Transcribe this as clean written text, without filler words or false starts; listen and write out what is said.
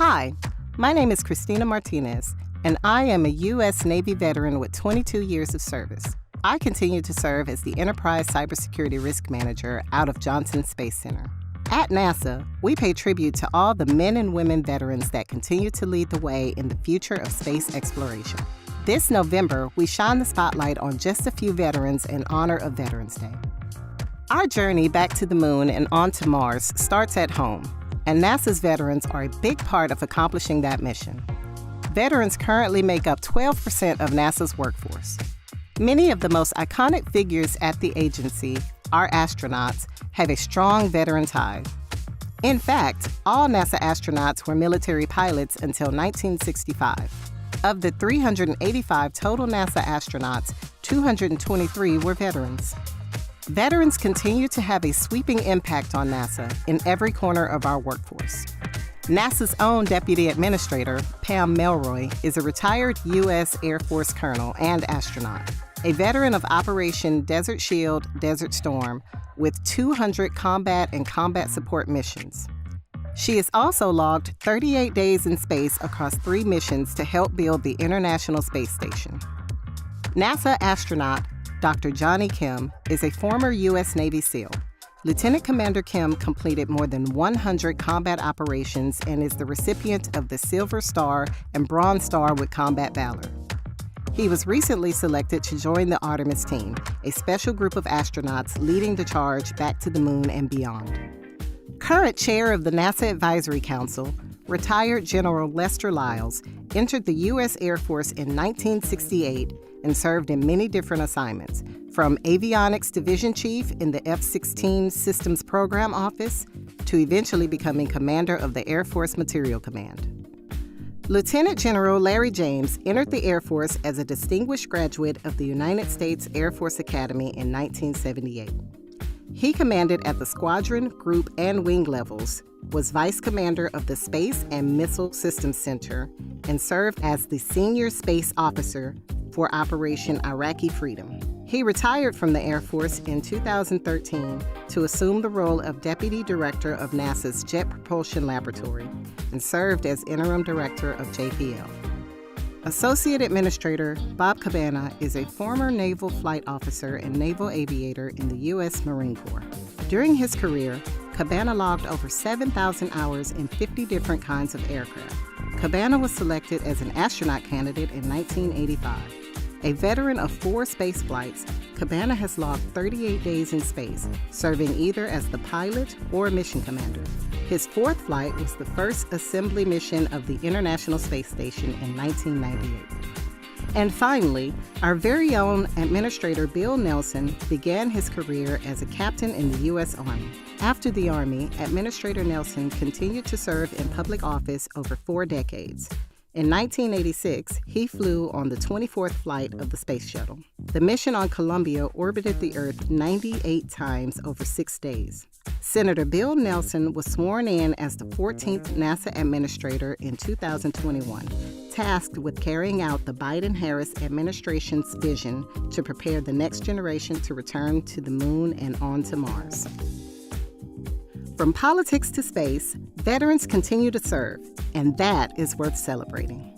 Hi, my name is Christina Martinez, and I am a U.S. Navy veteran with 22 years of service. I continue to serve as the Enterprise Cybersecurity Risk Manager out of Johnson Space Center. At NASA, we pay tribute to all the men and women veterans that continue to lead the way in the future of space exploration. This November, we shine the spotlight on just a few veterans in honor of Veterans Day. Our journey back to the moon and on to Mars starts at home, and NASA's veterans are a big part of accomplishing that mission. Veterans currently make up 12% of NASA's workforce. Many of the most iconic figures at the agency, our astronauts, have a strong veteran tie. In fact, all NASA astronauts were military pilots until 1965. Of the 385 total NASA astronauts, 223 were veterans. Veterans continue to have a sweeping impact on NASA in every corner of our workforce. NASA's own Deputy Administrator, Pam Melroy, is a retired U.S. Air Force colonel and astronaut, a veteran of Operation Desert Shield, Desert Storm, with 200 combat and combat support missions. She has also logged 38 days in space across 3 missions to help build the International Space Station. NASA astronaut Dr. Johnny Kim is a former U.S. Navy SEAL. Lieutenant Commander Kim completed more than 100 combat operations and is the recipient of the Silver Star and Bronze Star with Combat Valor. He was recently selected to join the Artemis team, a special group of astronauts leading the charge back to the moon and beyond. Current chair of the NASA Advisory Council, retired General Lester Lyles, entered the U.S. Air Force in 1968 and served in many different assignments, from Avionics Division Chief in the F-16 Systems Program Office to eventually becoming Commander of the Air Force Materiel Command. Lieutenant General Larry James entered the Air Force as a distinguished graduate of the United States Air Force Academy in 1978. He commanded at the squadron, group, and wing levels, was Vice Commander of the Space and Missile Systems Center, and served as the Senior Space Officer for Operation Iraqi Freedom. He retired from the Air Force in 2013 to assume the role of Deputy Director of NASA's Jet Propulsion Laboratory and served as Interim Director of JPL. Associate Administrator Bob Cabana is a former Naval Flight Officer and Naval Aviator in the U.S. Marine Corps. During his career, Cabana logged over 7,000 hours in 50 different kinds of aircraft. Cabana was selected as an astronaut candidate in 1985. A veteran of 4 space flights, Cabana has logged 38 days in space, serving either as the pilot or mission commander. His 4th flight was the first assembly mission of the International Space Station in 1998. And finally, our very own Administrator Bill Nelson began his career as a captain in the U.S. Army. After the Army, Administrator Nelson continued to serve in public office over 4 decades. In 1986, he flew on the 24th flight of the Space Shuttle. The mission on Columbia orbited the Earth 98 times over 6 days. Senator Bill Nelson was sworn in as the 14th NASA Administrator in 2021, tasked with carrying out the Biden-Harris administration's vision to prepare the next generation to return to the moon and on to Mars. From politics to space, veterans continue to serve, and that is worth celebrating.